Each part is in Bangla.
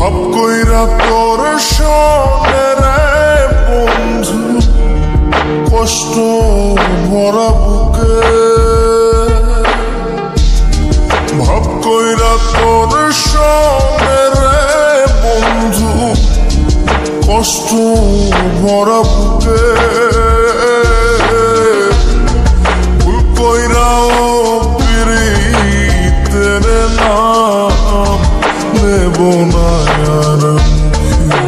ভাব কইরা তোর সনে রে বন্ধু, কষ্ট ভরা বুকে। ভাব কইরা তোর সনে রে বন্ধু, কষ্ট ভরা বুকে। ভুল কইরাও পিরিতের নাম নেব না আর মুখে।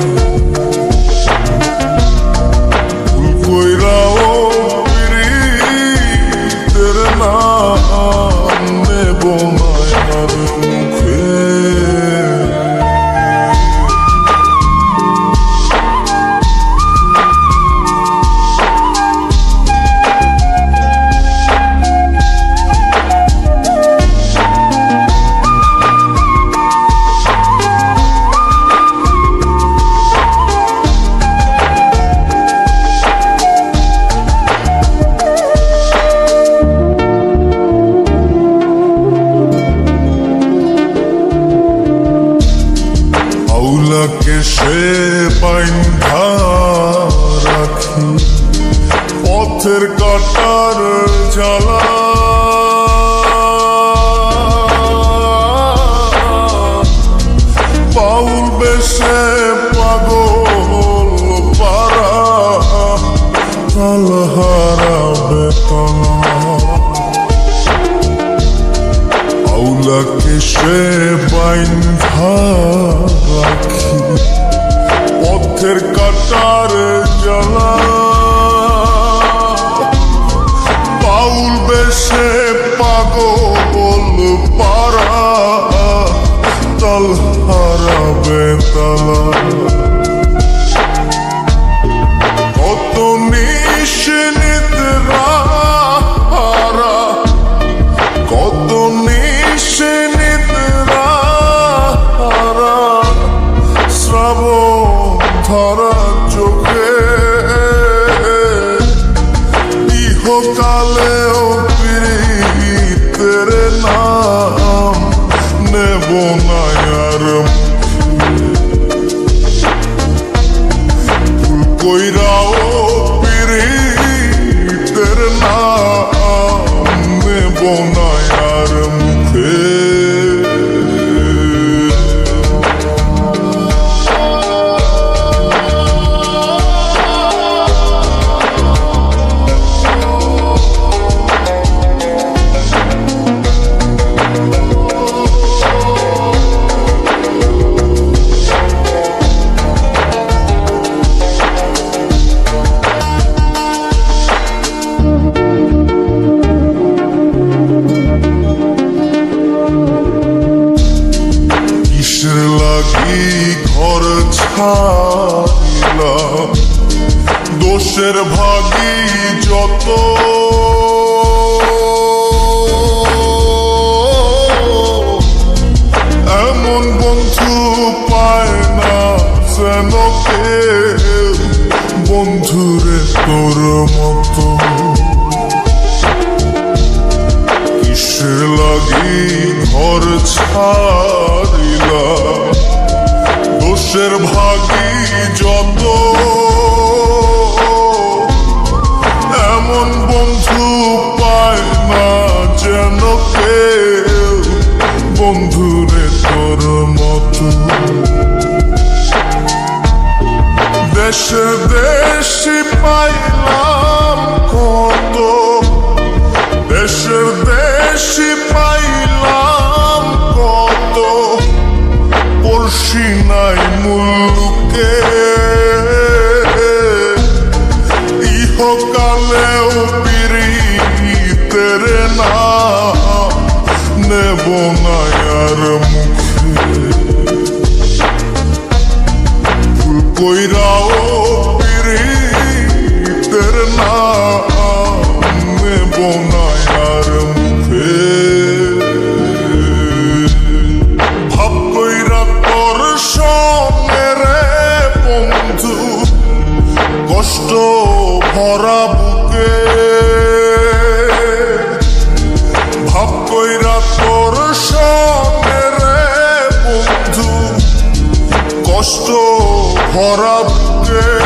ভুল কইরাও পিরিতের নাম নেব না আর মুখে। আউলাকে সে বাইন্ধা রাখি পথের কাটার জ্বালা। বাউল বেশে পাগল পারা তালহারা বেতনা। আউলাকে সে বাইন্ধা রাখি পথের কাটার জ্বালা। বাউল বেশে পাগল পারা তালহারা বেতালা। কত নিশিনিদ্রা হারা, কত নিশিনিদ্রা হারা শ্রাবণ ধরা চোখে। ইহকালেও পিরিতের নাম নেব না আর ভুল কইরাও পিরিতের নাম নেব না আর মুখে। ঘর ছাড়িলাম দোষের ভাগী যত। এমন বন্ধু পায় না যেন কেউ বন্ধুরে তোর মতো। কিসের লাগি ঘর ছাড়িলাম দোষের ভাগী যত। এমন বন্ধু পায় না যেন কেউ বন্ধুরে তোর মতো। দেশে দেশি পাইলাম কত, দেশের দেশি পাইলাম কত। পড়শি নাই মুলুকে, ইহকালেও পিরিতের নাম নেব না আর মুখে। ভুল কইরাও পিরিতের নাম নেব না আর মুখে। ভাব কইরা তোর সনে রে বন্ধু, কষ্ট ভরা বুকে। ভাব কইরা তোর সনে রে বন্ধু, কষ্ট ভরা বুকে